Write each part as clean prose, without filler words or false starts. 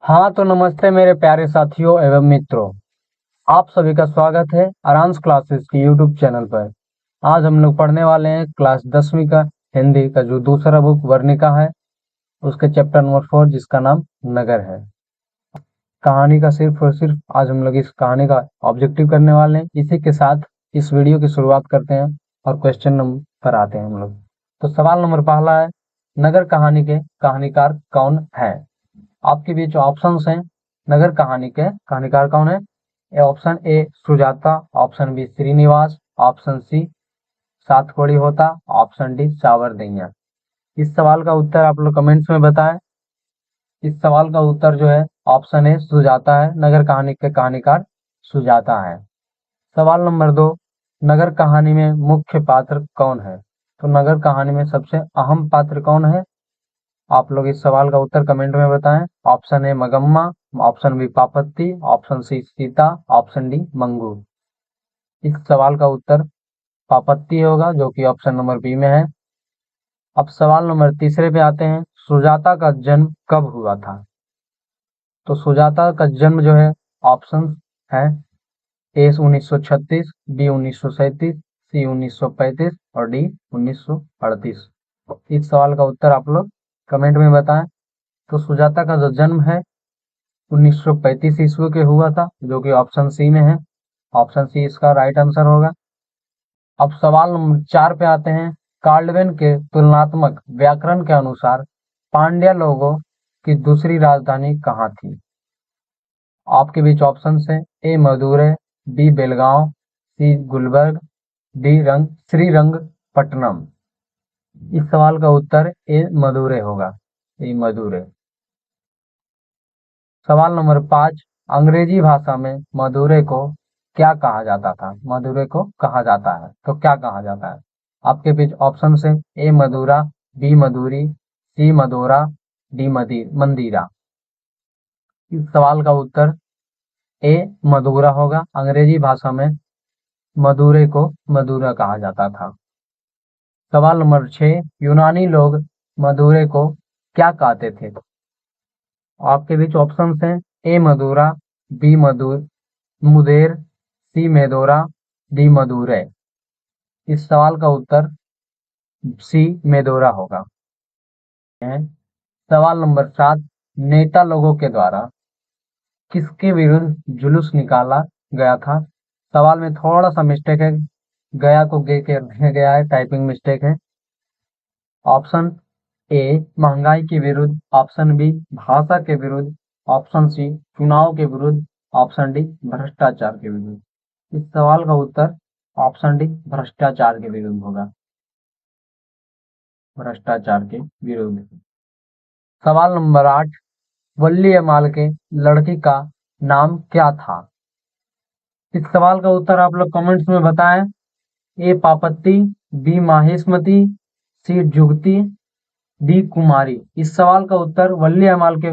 हाँ तो नमस्ते मेरे प्यारे साथियों एवं मित्रों। आप सभी का स्वागत है आरांस क्लासेस की यूट्यूब चैनल पर। आज हम लोग पढ़ने वाले हैं क्लास 10वीं का हिंदी का जो दूसरा बुक वर्णिका है, उसके चैप्टर नंबर 4 जिसका नाम नगर है। कहानी का सिर्फ और सिर्फ आज हम लोग इस कहानी का ऑब्जेक्टिव करने वाले हैं। इसी के साथ इस वीडियो की शुरुआत करते हैं और क्वेश्चन नंबर पर आते हैं हम लोग। तो सवाल नंबर पहला है, नगर कहानी के कहानीकार कौन है? आपके बीच ऑप्शंस हैं। नगर कहानी के कहानीकार कौन है? Option A Sujata, option B Srinivas, option C Satkodi Hota, option D सावरदैया। इस सवाल का उत्तर आप लोग कमेंट्स में बताएं। इस सवाल का उत्तर जो है ऑप्शन ए सुजाता है। नगर कहानी के कहानीकार सुजाता है। सवाल नंबर 2, नगर कहानी में मुख्य पात्र कौन है? तो नगर कहानी में सबसे अहम पात्र कौन है? आप लोग इस सवाल का उत्तर कमेंट में बताएं। Option A Magamma, option B Papatti, option C Sita, option D Mangu. इस सवाल का उत्तर पापत्ती होगा, जो कि ऑप्शन नंबर बी में है। अब सवाल नंबर तीसरे पे आते हैं, सुजाता का जन्म कब हुआ था? तो सुजाता का जन्म जो है, ऑप्शन है ए 1936, बी 1937, सी 1935 और डी 1938। इस सवाल का उत्तर आप लोग कमेंट में बताएं। तो सुजाता का जो जन्म है 1935 ईस्वी के हुआ था, जो कि ऑप्शन सी में है। ऑप्शन सी इसका राइट आंसर होगा। अब सवाल नंबर 4 पे आते हैं, कार्लवेन के तुलनात्मक व्याकरण के अनुसार पांड्या लोगों की दूसरी राजधानी कहाँ थी? आपके बीच ऑप्शन है ए मदुरै, बी बेलगांव, सी गुलबर्ग, डी श्रीरंगपट्टनम। इस सवाल का उत्तर ए मदुरै होगा, ए मदुरै। सवाल नंबर 5, अंग्रेजी भाषा में मदुरै को क्या कहा जाता था? मदुरै को कहा जाता है तो क्या कहा जाता है? आपके बीच ऑप्शन है ए मदुरा, बी मदुरी, सी मदोरा, डी मंदीरा। इस सवाल का उत्तर ए मदुरा होगा। अंग्रेजी भाषा में मदुरै को मदुरा कहा जाता था। सवाल नंबर 6, यूनानी लोग मदुरै को क्या कहते थे? आपके बीच ऑप्शन हैं ए मदुरा, बी मुदेर, सी मेदोरा, डी मदुरै। इस सवाल का उत्तर सी मेदोरा होगा। सवाल नंबर 7, नेता लोगों के द्वारा किसके विरुद्ध जुलूस निकाला गया था? सवाल में थोड़ा सा मिस्टेक है, गया को गे के दिया गया है, टाइपिंग मिस्टेक है। ऑप्शन ए महंगाई के विरुद्ध, ऑप्शन बी भाषा के विरुद्ध, ऑप्शन सी चुनाव के विरुद्ध, ऑप्शन डी भ्रष्टाचार के विरुद्ध। इस सवाल का उत्तर ऑप्शन डी भ्रष्टाचार के विरुद्ध होगा, भ्रष्टाचार के विरुद्ध। सवाल नंबर 8, वल्ली अमाल के लड़की का नाम क्या था? इस सवाल का उत्तर आप लोग कमेंट्स में बताएं। ए पापत्ती, बी माहिष्मती, सी जुगती, डी कुमारी। इस सवाल का उत्तर वल्ली अमाल के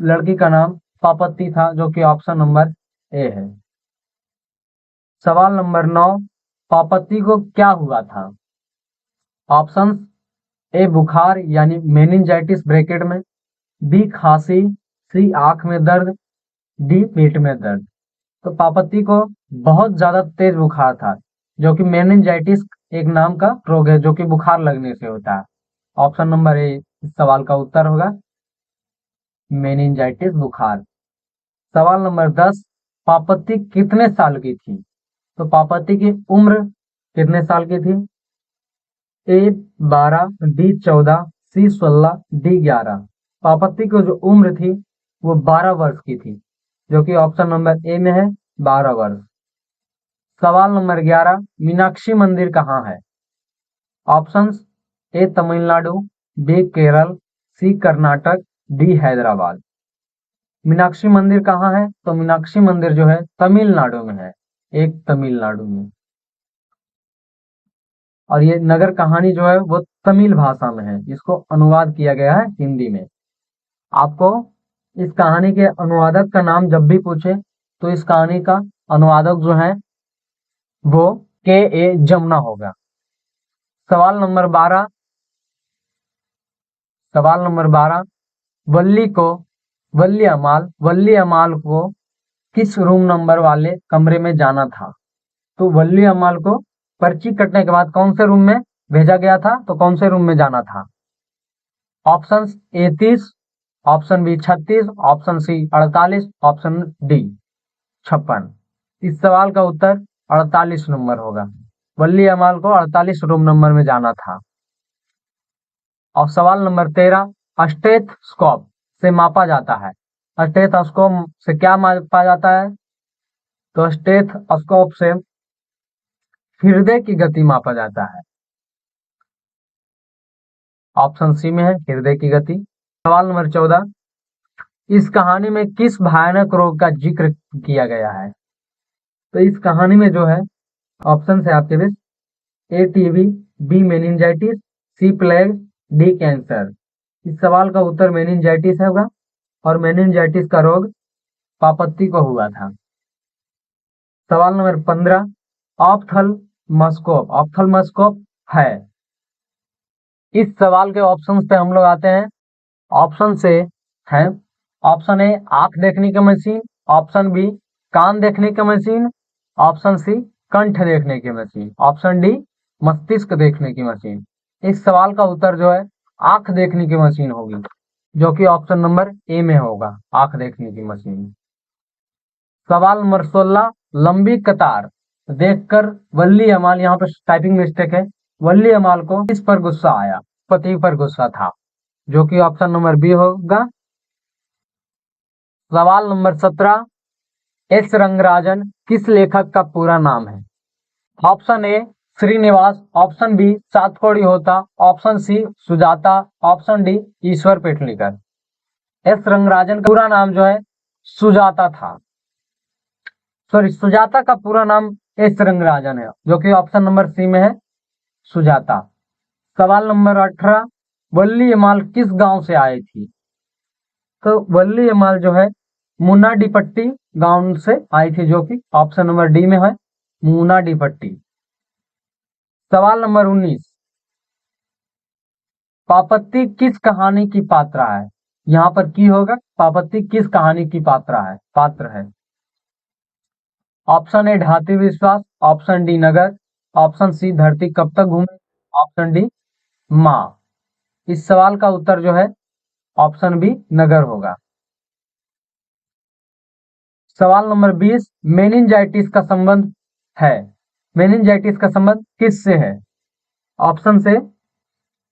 लड़की का नाम पापत्ती था, जो कि ऑप्शन नंबर ए है। सवाल नंबर 9, पापत्ती को क्या हुआ था? ऑप्शन ए बुखार यानी मेनिंजाइटिस ब्रैकेट में, बी खांसी, सी आंख में दर्द, डी पेट में दर्द। तो पापत्ती को बहुत ज्यादा तेज बुखार था, जो कि मेनिंजाइटिस एक नाम का रोग है, जो कि बुखार लगने से होता है। ऑप्शन नंबर ए इस सवाल का उत्तर होगा, मेनिंजाइटिस बुखार। सवाल नंबर 10, पापत्ती कितने साल की थी? तो पापत्ती की उम्र कितने साल की थी? ए 12, बी 14, सी 16, डी 11। पापत्ती की जो उम्र थी वो 12 वर्ष की थी, जो कि ऑप्शन नंबर ए में है, 12 वर्ष। सवाल नंबर 11, मीनाक्षी मंदिर कहाँ है? Options A Tamil Nadu, B Kerala, C Karnataka, D Hyderabad. Meenakshi मंदिर कहाँ है? तो मीनाक्षी मंदिर जो है तमिलनाडु में है, एक तमिलनाडु में। और ये नगर कहानी जो है वो तमिल भाषा में है, इसको अनुवाद किया गया है हिंदी में। आपको इस कहानी के अनुवादक का नाम जब भी पूछे तो इस कहानी का अनुवादक जो है वो के ए जमुना होगा। सवाल नंबर 12, सवाल नंबर 12, वल्ली को वल्ली अमाल को किस रूम नंबर वाले कमरे में जाना था? तो वल्ली अमाल को पर्ची कटने के बाद कौन से रूम में भेजा गया था? तो कौन से रूम में जाना था? Option A 30, option B 36, option C 48, option D 56। इस सवाल का उत्तर 48 नंबर होगा। वल्ली अमाल को 48 रूम नंबर में जाना था। और सवाल नंबर 13, स्टेथोस्कोप से मापा जाता है। स्टेथोस्कोप से क्या मापा जाता है? तो स्टेथोस्कोप से हृदय की गति मापा जाता है। ऑप्शन सी में है हृदय की गति। सवाल नंबर 14, इस कहानी में किस भयानक रोग का जिक्र किया गया है? तो इस कहानी में जो है ऑप्शन है आपके बीच ए टीबी, बी मेनिंजाइटिस, सी प्लेग, डी कैंसर। इस सवाल का उत्तर मेनिंजाइटिस होगा और मेनिंजाइटिस का रोग पापत्ती को हुआ था। सवाल नंबर 15, ऑप्थल्मोस्कोप है। इस सवाल के ऑप्शन पे हम लोग आते हैं। ऑप्शन से है ऑप्शन ए आंख देखने की मशीन, ऑप्शन बी कान देखने की मशीन, ऑप्शन सी कंठ देखने की मशीन, ऑप्शन डी मस्तिष्क देखने की मशीन। इस सवाल का उत्तर जो है आंख देखने की मशीन होगी, जो कि ऑप्शन नंबर ए में होगा, आंख देखने की मशीन। सवाल नंबर 16, लंबी कतार देखकर वल्ली अमाल, यहाँ पर टाइपिंग मिस्टेक है, वल्ली अमाल को किस पर गुस्सा आया? पति पर गुस्सा था, जो कि ऑप्शन नंबर बी होगा। सवाल नंबर 17, एस रंगराजन किस लेखक का पूरा नाम है? Option A Srinivas, option B Satkodi Hota, option C Sujata, option D Ishwar Petlikar. S Rangarajan का पूरा नाम जो है सुजाता था। सुजाता का पूरा नाम एस रंगराजन है, जो कि ऑप्शन नंबर सी में है सुजाता। सवाल नंबर 18, वल्ली अमाल किस गांव से आई थी? तो वल्ली अमाल जो है मुनाडीपट्टी गांव से आई थी, जो कि ऑप्शन नंबर डी में है मुनाडीपट्टी। सवाल नंबर 19, पापत्ती किस कहानी की पात्रा है? यहाँ पर की होगा पापत्ती किस कहानी की पात्र है। ऑप्शन ए ढाती विश्वास, ऑप्शन डी नगर, ऑप्शन सी धरती कब तक घूमे, ऑप्शन डी माँ। इस सवाल का उत्तर जो है ऑप्शन बी नगर होगा। सवाल नंबर 20, मेनिंजाइटिस का संबंध है। मेनिंजाइटिस का संबंध किससे है? ऑप्शन से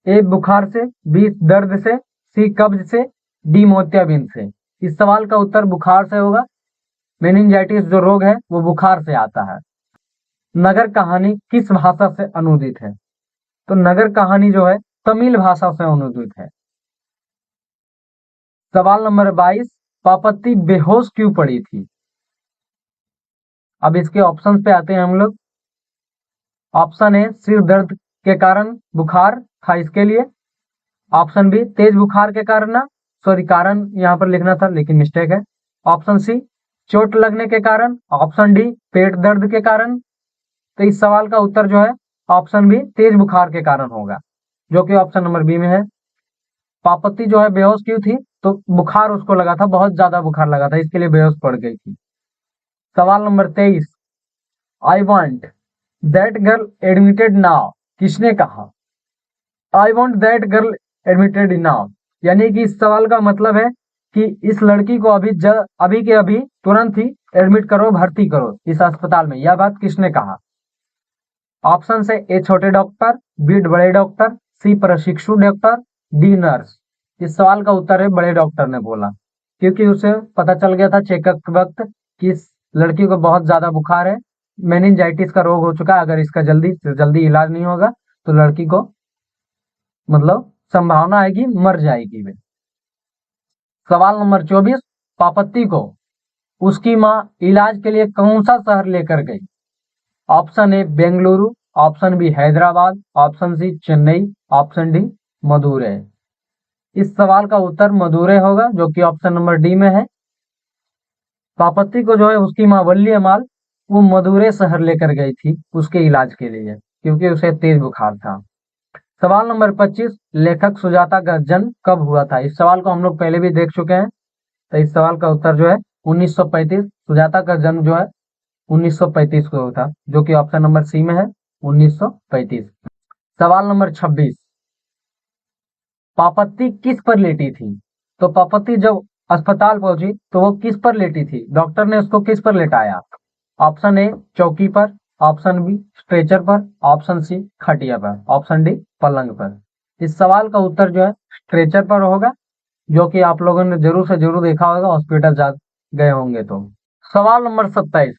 ए बुखार से, बी दर्द से, सी कब्ज से, डी मोतियाबिंद से। इस सवाल का उत्तर बुखार से होगा। मेनिंजाइटिस जो रोग है वो बुखार से आता है। नगर कहानी किस भाषा से अनुदित है? तो नगर कहानी जो है तमिल भाषा से अनुदित है। सवाल नंबर 22, पापत्ती बेहोश क्यों पड़ी थी? अब इसके ऑप्शन पे आते हैं हम लोग। ऑप्शन ए सिर दर्द के कारण बुखार था इसके लिए, ऑप्शन बी तेज बुखार के कारण, कारण यहाँ पर लिखना था लेकिन मिस्टेक है, ऑप्शन सी चोट लगने के कारण, ऑप्शन डी पेट दर्द के कारण। तो इस सवाल का उत्तर जो है ऑप्शन बी तेज बुखार के कारण होगा, जो कि ऑप्शन नंबर बी में है। पापत्ती जो है बेहोश क्यों थी? तो बुखार उसको लगा था, बहुत ज्यादा बुखार लगा था, इसके लिए बेहोश पड़ गई थी। सवाल number 23, I want that girl admitted now किसने कहा? I want that girl admitted now, यानी कि इस सवाल का मतलब है कि इस लड़की को अभी के अभी तुरंत ही एडमिट करो, भर्ती करो इस अस्पताल में। यह बात किसने कहा? ऑप्शन से ए छोटे डॉक्टर, बी बड़े डॉक्टर, सी प्रशिक्षु डॉक्टर, डी नर्स। इस सवाल का उत्तर है बड़े डॉक्टर ने बोला, क्योंकि उसे पता चल गया था चेकअप के वक्त कि इस लड़की को बहुत ज्यादा बुखार है, मेनिंजाइटिस का रोग हो चुका है, अगर इसका जल्दी से जल्दी इलाज नहीं होगा तो लड़की को मतलब संभावना आएगी मर जाएगी वे। सवाल नंबर 24, पापत्ती को उसकी माँ इलाज के लिए कौन सा शहर लेकर गई? Option A Bengaluru, option B Hyderabad, option C Chennai, option D Madurai. इस सवाल का उत्तर मदुरै होगा, जो कि ऑप्शन नंबर डी में है। पापत्ती को जो है उसकी माँ वल्ली अमाल वो मदुरै शहर लेकर गई थी उसके इलाज के लिए, क्योंकि उसे तेज बुखार था। सवाल नंबर 25, लेखक सुजाता का जन्म कब हुआ था? इस सवाल को हम लोग पहले भी देख चुके हैं। तो इस सवाल का उत्तर जो है 1935। सुजाता का जन्म जो है 1935 को था, जो कि ऑप्शन नंबर सी में है 1935। सवाल नंबर 26, पापत्ती किस पर लेटी थी? तो पापत्ती जब अस्पताल पहुंची तो वो किस पर लेटी थी? डॉक्टर ने उसको किस पर लेटाया? ऑप्शन ए चौकी पर, ऑप्शन बी स्ट्रेचर पर, ऑप्शन सी खटिया पर, ऑप्शन डी पलंग पर। इस सवाल का उत्तर जो है स्ट्रेचर पर होगा, जो कि आप लोगों ने जरूर से जरूर देखा होगा, हॉस्पिटल जा गए होंगे तो। सवाल नंबर 27,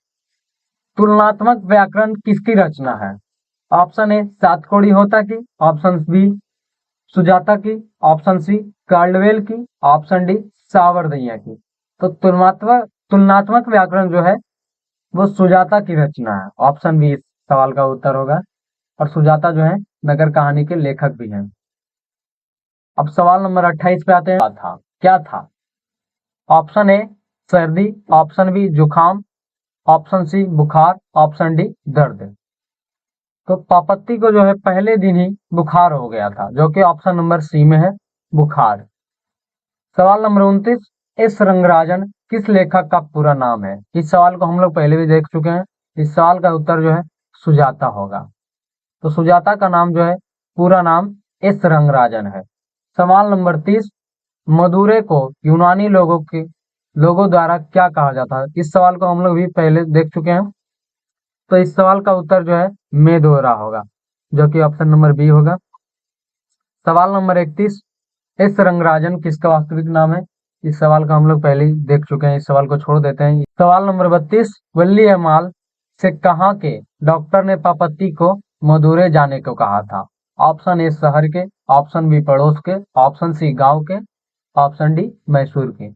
तुलनात्मक व्याकरण किसकी रचना है? ऑप्शन ए सातकोड़ी होता की, ऑप्शन बी सुजाता की, ऑप्शन सी कार्लवेल की, ऑप्शन डी सावरदैया की। तो तुलनात्मक व्याकरण जो है वो सुजाता की रचना है। ऑप्शन बी इस सवाल का उत्तर होगा। और सुजाता जो है नगर कहानी के लेखक भी हैं। अब सवाल नंबर 28 पे आते हैं। क्या था? ऑप्शन ए सर्दी, ऑप्शन बी जुखाम, ऑप्शन सी बुखार, ऑप्शन डी दर्द। तो पापत्ती को जो है पहले दिन ही बुखार हो गया था, जो कि ऑप्शन नंबर सी में है बुखार। सवाल नंबर 29, एस रंगराजन किस लेखक का पूरा नाम है? इस सवाल को हम लोग पहले भी देख चुके हैं। इस सवाल का उत्तर जो है सुजाता होगा। तो सुजाता का नाम जो है पूरा नाम एस रंगराजन है। सवाल नंबर 30, मदुरै को यूनानी लोगों द्वारा क्या कहा जाता है? इस सवाल को हम लोग भी पहले देख चुके हैं। तो इस सवाल का उत्तर जो है मेदोरा होगा, जो कि ऑप्शन नंबर बी होगा। सवाल नंबर 31, एस रंगराजन किसका वास्तविक नाम है? इस सवाल का हम लोग पहले ही देख चुके हैं, इस सवाल को छोड़ देते हैं। सवाल नंबर 32, वल्ली अमाल से कहाँ के डॉक्टर ने पापत्ती को मदुरै जाने को कहा था? ऑप्शन ए शहर के, ऑप्शन बी पड़ोस के, ऑप्शन सी गांव के, ऑप्शन डी मैसूर के।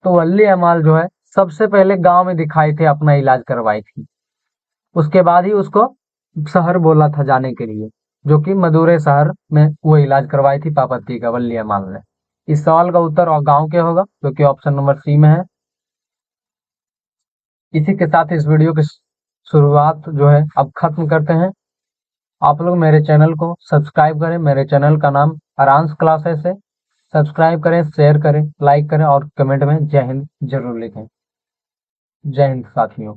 तो वल्ली अमाल जो है सबसे पहले गांव में दिखाई थे, अपना इलाज करवाई थी। उसके बाद ही उसको शहर बोला था जाने के लिए, जो कि मदुरै शहर में वो इलाज करवाई थी पापत्ती का वल्ली अमाल ने। इस सवाल का उत्तर और गांव के होगा, जो कि ऑप्शन नंबर सी में है। इसी के साथ इस वीडियो की शुरुआत जो है अब खत्म करते हैं। आप लोग मेरे चैनल को सब्सक्राइब करें। मेरे चैनल का नाम आरांस क्लासेस है। सब्सक्राइब करें, शेयर करें, लाइक करें और कमेंट में जय हिंद जरूर लिखें। जय हिंद साथियों।